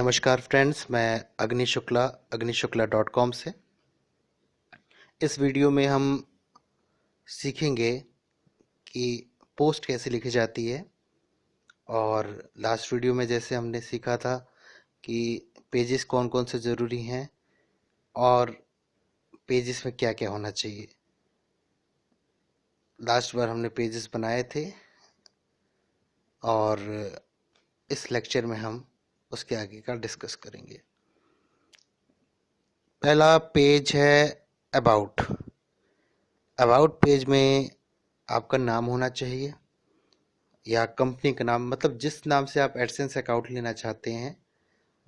नमस्कार फ्रेंड्स, मैं अग्नि शुक्ला से। इस वीडियो में हम सीखेंगे कि पोस्ट कैसे लिखी जाती है। और लास्ट वीडियो में जैसे हमने सीखा था कि पेजेस कौन कौन से ज़रूरी हैं और पेजेस में क्या क्या होना चाहिए। लास्ट बार हमने पेजेस बनाए थे और इस लेक्चर में हम उसके आगे का डिस्कस करेंगे। पहला पेज है अबाउट। अबाउट पेज में आपका नाम होना चाहिए या कंपनी का नाम, मतलब जिस नाम से आप एडसेंस अकाउंट लेना चाहते हैं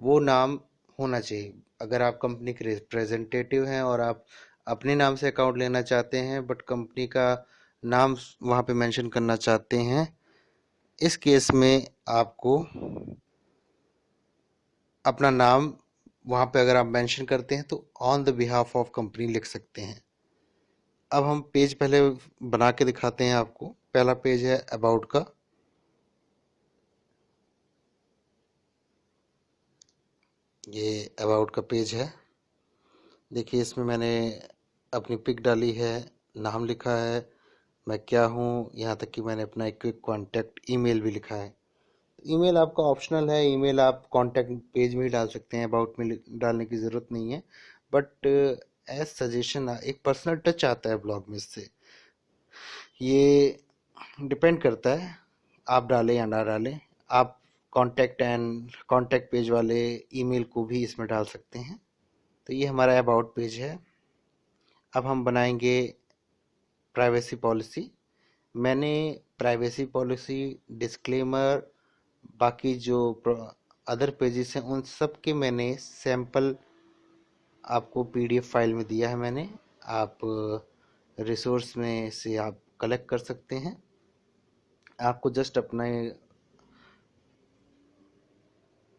वो नाम होना चाहिए। अगर आप कंपनी के रिप्रेजेंटेटिव हैं और आप अपने नाम से अकाउंट लेना चाहते हैं बट कंपनी का नाम वहाँ पे मेंशन करना चाहते हैं, इस केस में आपको अपना नाम वहाँ पे अगर आप मेंशन करते हैं तो on the behalf of company लिख सकते हैं। अब हम पेज पहले बना के दिखाते हैं आपको। पहला पेज है अबाउट का। ये अबाउट का पेज है। देखिए, इसमें मैंने अपनी पिक डाली है, नाम लिखा है, मैं क्या हूँ, यहाँ तक कि मैंने अपना एक क्विक कॉन्टैक्ट ईमेल भी लिखा है। ईमेल आपका ऑप्शनल है, ईमेल आप कॉन्टैक्ट पेज में ही डाल सकते हैं, अबाउट में डालने की ज़रूरत नहीं है। बट एज सजेशन एक पर्सनल टच आता है ब्लॉग में इससे। ये डिपेंड करता है आप डालें या ना डालें। आप कॉन्टैक्ट पेज वाले ईमेल को भी इसमें डाल सकते हैं। तो ये हमारा अबाउट पेज है। अब हम बनाएंगे प्राइवेसी पॉलिसी। मैंने प्राइवेसी पॉलिसी, डिस्क्लेमर, बाकी जो अदर पेजेस हैं उन सब के मैंने सैंपल आपको पीडीएफ फाइल में दिया है मैंने। आप रिसोर्स में से आप कलेक्ट कर सकते हैं। आपको जस्ट अपने,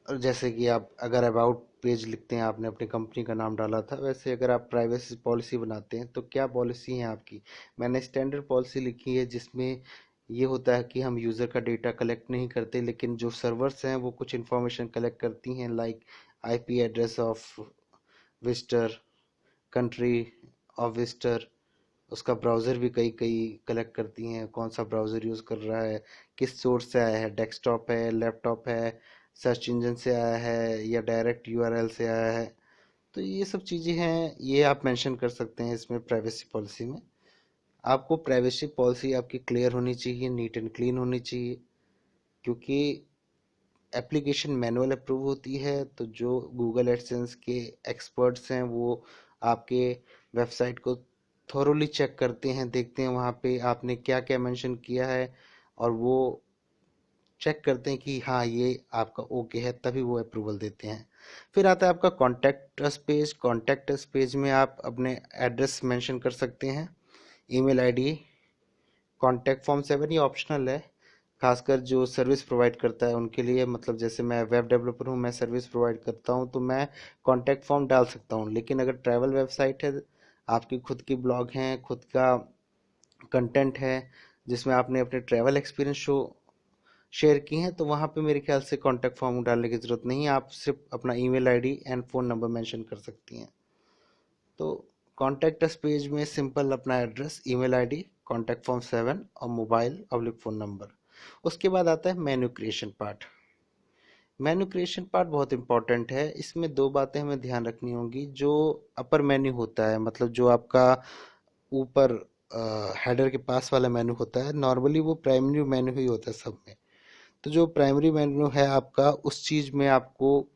जैसे कि आप अगर अबाउट पेज लिखते हैं, आपने अपनी कंपनी का नाम डाला था, वैसे अगर आप प्राइवेसी पॉलिसी बनाते हैं तो क्या पॉलिसी है आपकी। मैंने स्टैंडर्ड पॉलिसी लिखी है जिसमें ये होता है कि हम यूज़र का डेटा कलेक्ट नहीं करते, लेकिन जो सर्वर्स हैं वो कुछ इन्फॉर्मेशन कलेक्ट करती हैं, like IP address of visitor, country of visitor, उसका ब्राउज़र भी कई कई कलेक्ट करती हैं, कौन सा ब्राउज़र यूज़ कर रहा है, किस सोर्स से आया है, डेस्कटॉप है, लैपटॉप है, सर्च इंजन से आया है या डायरेक्ट यूआरएल से आया है। तो ये सब चीज़ें हैं, ये आप मेंशन कर सकते हैं इसमें प्राइवेसी पॉलिसी में। आपको प्राइवेसी पॉलिसी आपकी क्लियर होनी चाहिए, नीट एंड क्लीन होनी चाहिए, क्योंकि एप्लीकेशन मैनुअल अप्रूव होती है। तो जो गूगल एडसेंस के एक्सपर्ट्स हैं वो आपके वेबसाइट को थोरोली चेक करते हैं, देखते हैं वहाँ पे आपने क्या क्या मेंशन किया है, और वो चेक करते हैं कि हाँ ये आपका ओके है, तभी वो अप्रूवल देते हैं। फिर आता है आपका contact us page. Contact us page में आप अपने एड्रेस मेंशन कर सकते हैं, ईमेल आईडी। कॉन्टैक्ट फॉर्म 7 ये ऑप्शनल है, खासकर जो सर्विस प्रोवाइड करता है उनके लिए। मतलब जैसे मैं वेब डेवलपर हूँ, मैं सर्विस प्रोवाइड करता हूँ तो मैं कॉन्टैक्ट फॉर्म डाल सकता हूँ। लेकिन अगर ट्रैवल वेबसाइट है, आपकी खुद की ब्लॉग हैं, खुद का कंटेंट है जिसमें आपने अपने ट्रैवल एक्सपीरियंस शो शेयर की हैं, तो वहाँ पे मेरे ख्याल से कॉन्टैक्ट फॉर्म डालने की ज़रूरत नहीं है। आप सिर्फ अपना email ID and phone number mention कर सकती हैं। तो कॉन्टैक्ट अस पेज में सिंपल अपना address, email ID, contact form 7 और मोबाइल ऑब्लिक फ़ोन नंबर। उसके बाद आता है menu creation part. Menu creation part बहुत इंपॉर्टेंट है। इसमें दो बातें हमें ध्यान रखनी होंगी। जो अपर मेन्यू होता है, मतलब जो आपका ऊपर हेडर के पास वाला मेन्यू होता है, नॉर्मली वो प्राइमरी मेन्यू ही होता है सब में। तो जो प्राइमरी मेन्यू है आपका, उस चीज़ में आपको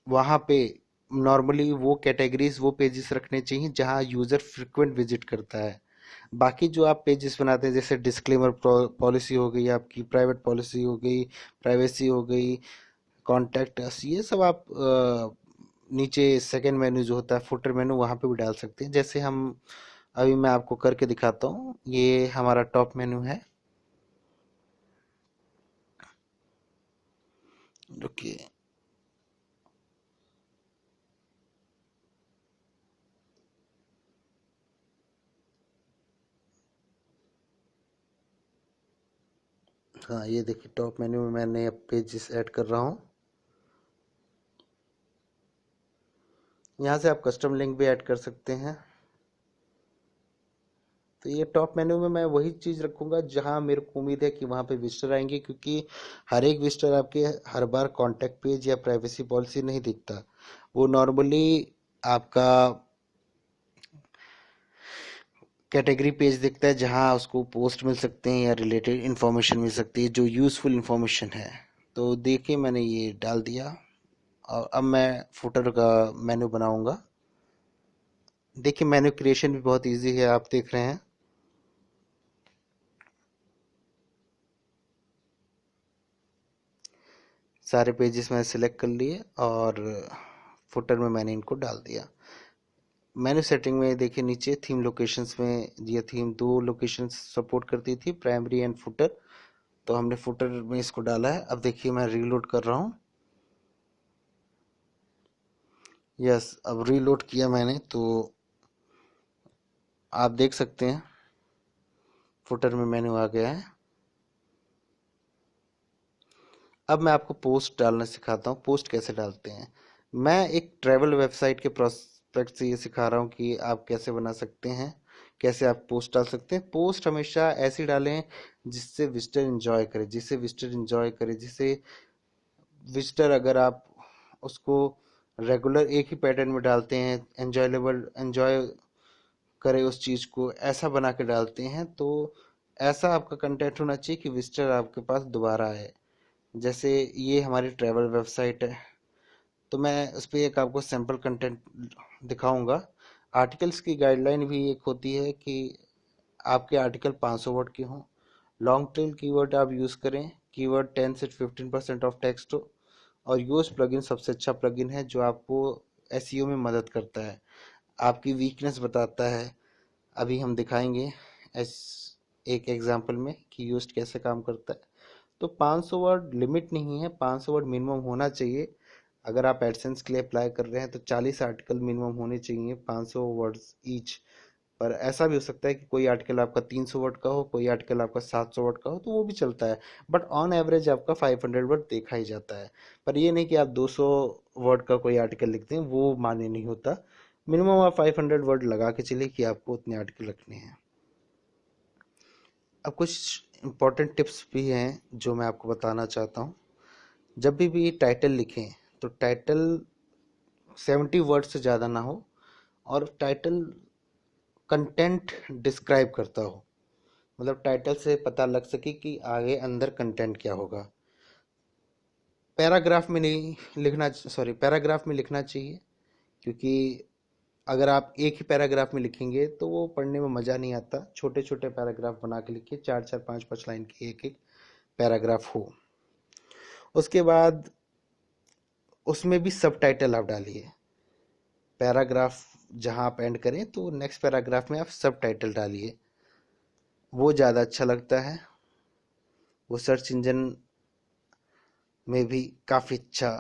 वहाँ पे नॉर्मली वो कैटेगरीज, वो पेजेस रखने चाहिए जहाँ यूज़र फ्रिक्वेंट विजिट करता है। बाकी जो आप पेजेस बनाते हैं, जैसे डिस्क्लेमर पॉलिसी हो गई, आपकी प्राइवेट पॉलिसी हो गई, प्राइवेसी हो गई, कॉन्टैक्ट अस, ये सब आप नीचे सेकंड मेन्यू जो होता है, फुटर मेन्यू, वहाँ पे भी डाल सकते हैं। जैसे हम अभी मैं आपको करके दिखाता हूँ, ये हमारा टॉप मेन्यू है। रुकिए, हाँ ये देखिए, टॉप मेन्यू में मैंने अब पेजेस ऐड कर रहा हूँ। यहाँ से आप कस्टम लिंक भी ऐड कर सकते हैं। तो ये टॉप मेन्यू में मैं वही चीज़ रखूँगा जहाँ मेरे को उम्मीद है कि वहाँ पे विजिटर आएंगे, क्योंकि हर एक विजिटर आपके हर बार कॉन्टैक्ट पेज या प्राइवेसी पॉलिसी नहीं दिखता। वो नॉर्मली आपका कैटेगरी पेज दिखता है जहाँ उसको पोस्ट मिल सकते हैं या रिलेटेड इन्फॉर्मेशन मिल सकती है जो यूज़फुल इन्फॉर्मेशन है। तो देखिए मैंने ये डाल दिया और अब मैं फुटर का मेन्यू बनाऊंगा। देखिए मेन्यू क्रिएशन भी बहुत इजी है, आप देख रहे हैं। सारे पेजेस मैंने सिलेक्ट कर लिए और फुटर में मैंने इनको डाल दिया। मेन्यू सेटिंग में देखिए नीचे थीम लोकेशंस में ये थीम दो लोकेशंस सपोर्ट करती थी, प्राइमरी एंड फुटर। तो हमने फुटर में इसको डाला है। अब देखिए मैं रीलोड कर रहा हूँ। यस, अब रीलोड किया मैंने तो आप देख सकते हैं फुटर में मेन्यू आ गया है। अब मैं आपको पोस्ट डालना सिखाता हूँ, पोस्ट कैसे डालते हैं। मैं एक ट्रैवल वेबसाइट के प्रोस्पेक्ट से ये सिखा रहा हूँ कि आप कैसे बना सकते हैं, कैसे आप पोस्ट डाल सकते हैं। पोस्ट हमेशा ऐसी डालें जिससे विजिटर इंजॉय करे, जिससे विजिटर इंजॉय करे, जिससे विजिटर, अगर आप उसको रेगुलर एक ही पैटर्न में डालते हैं, एंजॉय करे उस चीज़ को, ऐसा बना के डालते हैं, तो ऐसा आपका कंटेंट होना चाहिए कि विजिटर आपके पास दोबारा आए। जैसे ये हमारी ट्रैवल वेबसाइट है, तो मैं उस पर एक आपको सैम्पल कंटेंट दिखाऊंगा। आर्टिकल्स की गाइडलाइन भी एक होती है कि आपके आर्टिकल 500 वर्ड के हों, लॉन्ग टेल कीवर्ड आप यूज़ करें, कीवर्ड 10 से 15% ऑफ टेक्स्ट हो, और यूज प्लगइन सबसे अच्छा प्लगइन है जो आपको एसईओ में मदद करता है, आपकी वीकनेस बताता है। अभी हम दिखाएंगे एस एक एग्जांपल में कि यूज्ड कैसे काम करता है। तो 500 वर्ड लिमिट नहीं है, 500 वर्ड मिनिमम होना चाहिए। अगर आप एडसेंस के लिए अप्लाई कर रहे हैं तो 40 आर्टिकल मिनिमम होने चाहिए, 500 वर्ड्स ईच। पर ऐसा भी हो सकता है कि कोई आर्टिकल आपका 300 वर्ड का हो, कोई आर्टिकल आपका 700 वर्ड का हो, तो वो भी चलता है। बट ऑन एवरेज आपका 500 वर्ड देखा ही जाता है। पर ये नहीं कि आप 200 वर्ड का कोई आर्टिकल लिखते हैं, वो मान्य नहीं होता। मिनिमम आप 500 वर्ड लगा के चलिए कि आपको उतने आर्टिकल रखने हैं। अब कुछ इम्पोर्टेंट टिप्स भी हैं जो मैं आपको बताना चाहता हूँ। जब भी टाइटल लिखें तो टाइटल 70 वर्ड से ज़्यादा ना हो, और टाइटल कंटेंट डिस्क्राइब करता हो, मतलब टाइटल से पता लग सके कि आगे अंदर कंटेंट क्या होगा। पैराग्राफ में नहीं लिखना, सॉरी, पैराग्राफ में लिखना चाहिए, क्योंकि अगर आप एक ही पैराग्राफ में लिखेंगे तो वो पढ़ने में मज़ा नहीं आता। छोटे छोटे पैराग्राफ बना के लिखिए, चार चार पाँच पाँच लाइन की एक एक पैराग्राफ हो। उसके बाद उसमें भी सब टाइटल आप डालिए। पैराग्राफ जहाँ आप एंड करें तो नेक्स्ट पैराग्राफ में आप सब टाइटल डालिए, वो ज़्यादा अच्छा लगता है। वो सर्च इंजन में भी काफ़ी अच्छा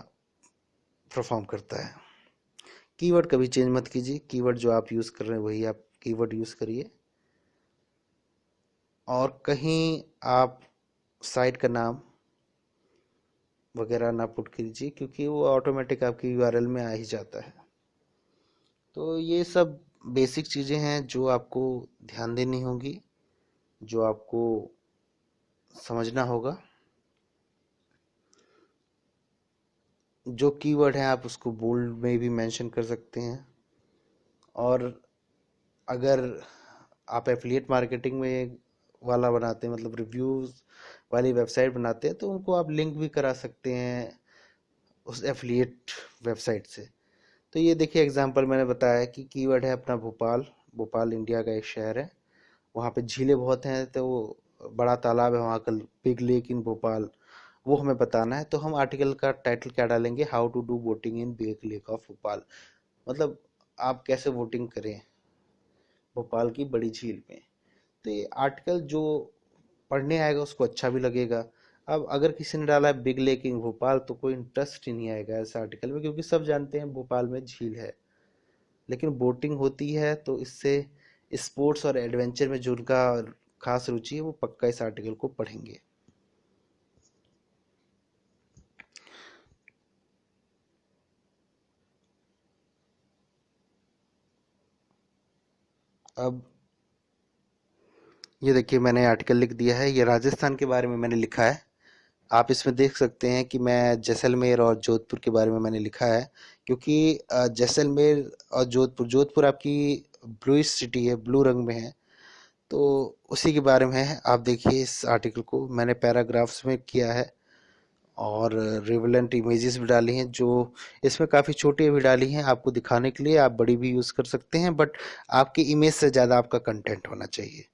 परफॉर्म करता है। कीवर्ड कभी चेंज मत कीजिए, कीवर्ड जो आप यूज़ कर रहे हैं वही आप कीवर्ड यूज़ करिए। और कहीं आप साइट का नाम वगैरह ना पुट कीजिए, क्योंकि वो ऑटोमेटिक आपकी यूआरएल में आ ही जाता है। तो ये सब बेसिक चीज़ें हैं जो आपको ध्यान देनी होगी, जो आपको समझना होगा। जो कीवर्ड है आप उसको बोल्ड में भी मेंशन कर सकते हैं। और अगर आप एफिलिएट मार्केटिंग में वाला बनाते हैं, मतलब रिव्यूज़ वाली वेबसाइट बनाते हैं, तो उनको आप लिंक भी करा सकते हैं उस एफिलिएट वेबसाइट से। तो ये देखिए एग्जांपल मैंने बताया कि कीवर्ड है अपना भोपाल। भोपाल इंडिया का एक शहर है, वहाँ पे झीलें बहुत हैं, तो बड़ा तालाब है वहाँ का, बिग लेक इन भोपाल, वो हमें बताना है। तो हम आर्टिकल का टाइटल क्या डालेंगे, how to do boating in big lake of Bhopal, मतलब आप कैसे बोटिंग करें भोपाल की बड़ी झील में। तो ये आर्टिकल जो पढ़ने आएगा उसको अच्छा भी लगेगा। अब अगर किसी ने डाला है बिग लेक इन भोपाल तो कोई इंटरेस्ट ही नहीं आएगा ऐसे आर्टिकल में, क्योंकि सब जानते हैं भोपाल में झील है। लेकिन बोटिंग होती है तो इससे स्पोर्ट्स और एडवेंचर में जो उनका खास रुचि है वो पक्का इस आर्टिकल को पढ़ेंगे। अब ये देखिए, मैंने आर्टिकल लिख दिया है, ये राजस्थान के बारे में मैंने लिखा है। आप इसमें देख सकते हैं कि मैं जैसलमेर और जोधपुर के बारे में मैंने लिखा है, क्योंकि जैसलमेर और जोधपुर, जोधपुर आपकी ब्लूइश सिटी है, ब्लू रंग में है, तो उसी के बारे में है। आप देखिए, इस आर्टिकल को मैंने पैराग्राफ्स में किया है और रिवलेंट इमेजेस भी डाली हैं, जो इसमें काफ़ी छोटी भी डाली हैं आपको दिखाने के लिए। आप बड़ी भी यूज़ कर सकते हैं, बट आपकी इमेज से ज़्यादा आपका कंटेंट होना चाहिए।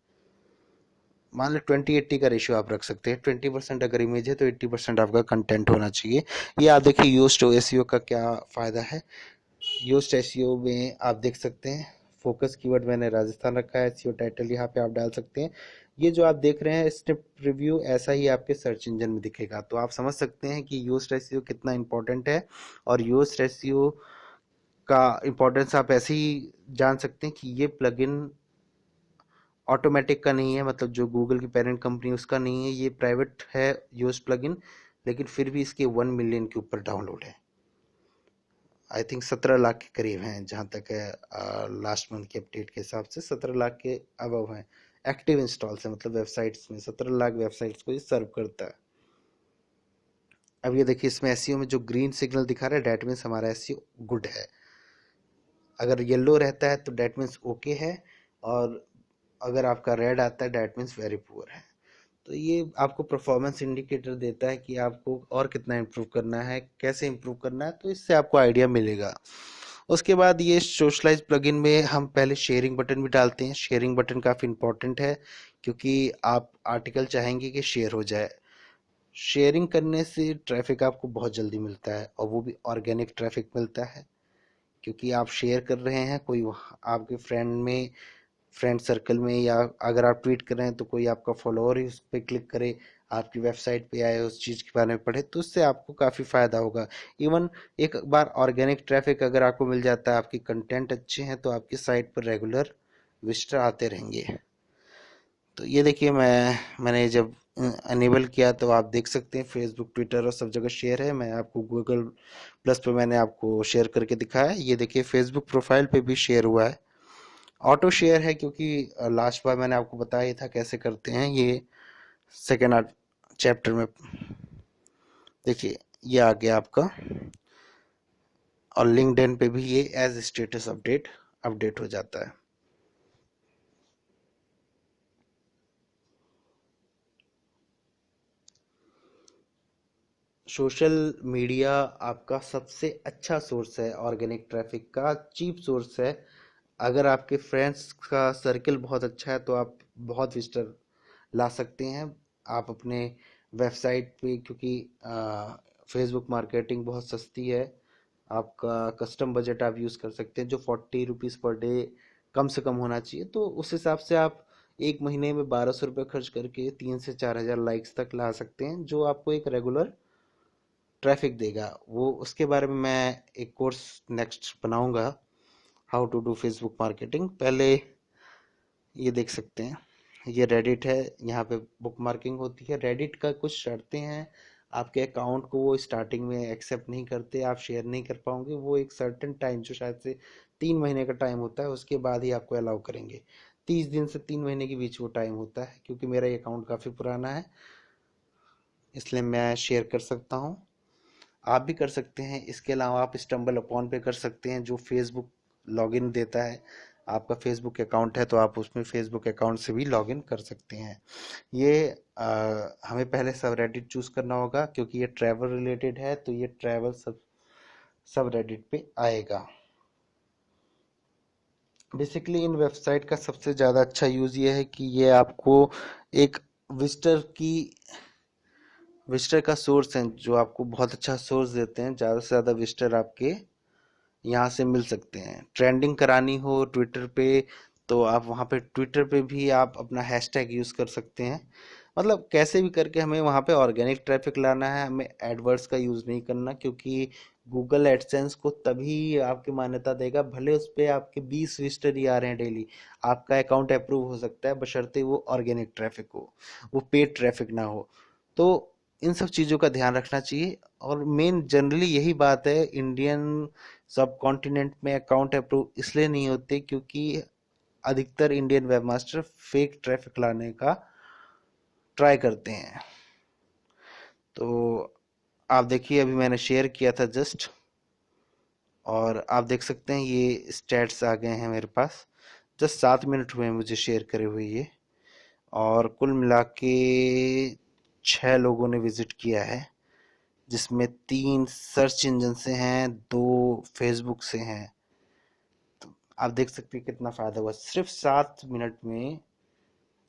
मान लो 20-80 का रेशियो आप रख सकते हैं। 20% अगर इमेज है तो 80% आपका कंटेंट होना चाहिए। ये आप देखिए, योस्ट एसईओ का क्या फ़ायदा है। योस्ट एसईओ में आप देख सकते हैं, फोकस कीवर्ड मैंने राजस्थान रखा है, एसईओ टाइटल यहाँ पे आप डाल सकते हैं। ये जो आप देख रहे हैं स्निप रिव्यू, ऐसा ही आपके सर्च इंजन में दिखेगा, तो आप समझ सकते हैं कि योस्ट एसईओ कितना इंपॉर्टेंट है। और योस्ट एसईओ का इंपॉर्टेंस आप ऐसे ही जान सकते हैं कि ये प्लगइन ऑटोमेटिक का नहीं है, मतलब जो गूगल की पेरेंट कंपनी उसका नहीं है, ये प्राइवेट है योस्ट प्लगइन, लेकिन फिर भी इसके 1 मिलियन के ऊपर डाउनलोड है। आई थिंक 17 लाख के करीब हैं, जहाँ तक है लास्ट मंथ की अपडेट के हिसाब से 17 लाख के अबव हैं एक्टिव इंस्टॉल्स है, मतलब वेबसाइट्स में 17 लाख वेबसाइट्स को ये सर्व करता है। अब ये देखिए, इसमें एसईओ में जो ग्रीन सिग्नल दिखा रहा है, डेट मीन्स हमारा एसईओ गुड है। अगर येलो रहता है तो डेट मीन्स ओके है, और अगर आपका रेड आता है डेट मीन्स वेरी पुअर है। तो ये आपको परफॉर्मेंस इंडिकेटर देता है कि आपको और कितना इम्प्रूव करना है, कैसे इम्प्रूव करना है, तो इससे आपको आइडिया मिलेगा। उसके बाद ये सोशलाइज प्लगइन में हम पहले शेयरिंग बटन भी डालते हैं। शेयरिंग बटन काफ़ी इंपॉर्टेंट है, क्योंकि आप आर्टिकल चाहेंगे कि शेयर हो जाए। शेयरिंग करने से ट्रैफिक आपको बहुत जल्दी मिलता है, और वो भी ऑर्गेनिक ट्रैफिक मिलता है, क्योंकि आप शेयर कर रहे हैं, कोई आपके फ्रेंड सर्कल में, या अगर आप ट्वीट कर रहे हैं तो कोई आपका फॉलोअर ही उस पर क्लिक करे, आपकी वेबसाइट पे आए, उस चीज़ के बारे में पढ़े, तो उससे आपको काफ़ी फ़ायदा होगा। इवन एक बार ऑर्गेनिक ट्रैफिक अगर आपको मिल जाता है, आपकी कंटेंट अच्छे हैं, तो आपकी साइट पर रेगुलर विजिटर आते रहेंगे। तो ये देखिए, मैंने जब अनेबल किया तो आप देख सकते हैं फेसबुक, ट्विटर और सब जगह शेयर है। मैं आपको गूगल प्लस पे मैंने आपको शेयर करके दिखाया है। ये देखिए, फेसबुक प्रोफाइल पे भी शेयर हुआ है। ऑटो शेयर है, क्योंकि लास्ट बार मैंने आपको बताया ही था कैसे करते हैं। ये सेकेंड चैप्टर में देखिए, ये आ गया आपका। और लिंक्डइन पे भी ये एज स्टेटस अपडेट अपडेट हो जाता है। सोशल मीडिया आपका सबसे अच्छा सोर्स है ऑर्गेनिक ट्रैफिक का, चीप सोर्स है। अगर आपके फ्रेंड्स का सर्कल बहुत अच्छा है तो आप बहुत विजिटर ला सकते हैं। आप अपने वेबसाइट पे, क्योंकि फेसबुक मार्केटिंग बहुत सस्ती है, आपका कस्टम बजट आप यूज़ कर सकते हैं जो 40 रुपीज़ पर डे कम से कम होना चाहिए। तो उस हिसाब से आप एक महीने में 1200 रुपये खर्च करके 3 से 4 हज़ार लाइक्स तक ला सकते हैं, जो आपको एक रेगुलर ट्रैफिक देगा। वो उसके बारे में मैं एक कोर्स नेक्स्ट बनाऊंगा, how to do Facebook marketing. पहले ये देख सकते हैं, ये रेडिट है, यहाँ पे बुक मार्किंग होती है। रेडिट का कुछ शर्तें हैं, आपके अकाउंट को वो स्टार्टिंग में एक्सेप्ट नहीं करते, आप शेयर नहीं कर पाओगे। वो एक सर्टेन टाइम, जो शायद से 3 महीने का टाइम होता है, उसके बाद ही आपको अलाउ करेंगे। 30 दिन से 3 महीने के बीच वो टाइम होता है। क्योंकि मेरा ये अकाउंट काफ़ी पुराना है, इसलिए मैं शेयर कर सकता हूँ। आप भी कर सकते हैं। इसके अलावा आप स्टम्बल अपॉन पे कर सकते हैं, जो फेसबुक लॉगिन देता है। आपका फेसबुक अकाउंट है तो आप उसमें फेसबुक अकाउंट से भी लॉगिन कर सकते हैं। ये हमें पहले सब रेडिट चूज़ करना होगा, क्योंकि ये ट्रैवल रिलेटेड है, तो ये ट्रैवल सब रेडिट पे आएगा। बेसिकली इन वेबसाइट का सबसे ज़्यादा अच्छा यूज़ ये है कि ये आपको एक विजिटर की विजिटर का सोर्स है, जो आपको बहुत अच्छा सोर्स देते हैं। ज़्यादा से ज़्यादा विजिटर आपके यहाँ से मिल सकते हैं। ट्रेंडिंग करानी हो ट्विटर पे, तो आप वहाँ पे ट्विटर पे भी आप अपना हैशटैग यूज़ कर सकते हैं। मतलब कैसे भी करके हमें वहाँ पे ऑर्गेनिक ट्रैफिक लाना है, हमें एडवर्ड्स का यूज़ नहीं करना, क्योंकि गूगल एडसेंस को तभी आपकी मान्यता देगा भले उस पर आपके 20 विजिटर ही आ रहे हैं डेली। आपका अकाउंट अप्रूव हो सकता है, बशर्ते वो ऑर्गेनिक ट्रैफिक हो, वो पेड ट्रैफिक ना हो। तो इन सब चीज़ों का ध्यान रखना चाहिए। और मेन जनरली यही बात है, इंडियन सब कॉन्टिनेंट में अकाउंट अप्रूव इसलिए नहीं होते, क्योंकि अधिकतर इंडियन वेबमास्टर फेक ट्रैफिक लाने का ट्राई करते हैं। तो आप देखिए, अभी मैंने शेयर किया था जस्ट, और आप देख सकते हैं ये स्टैट्स आ गए हैं मेरे पास। जस्ट 7 मिनट हुए हैं मुझे शेयर करे हुए ये, और कुल मिला के 6 लोगों ने विजिट किया है, जिसमें 3 सर्च इंजन से हैं, 2 फेसबुक से हैं। तो आप देख सकते हैं कितना फ़ायदा हुआ, सिर्फ 7 मिनट में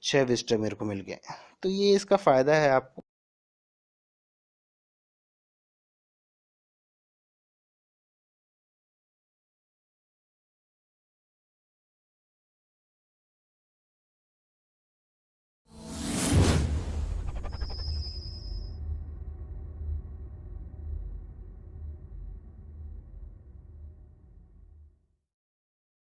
6 विजिटर मेरे को मिल गए। तो ये इसका फ़ायदा है आपको।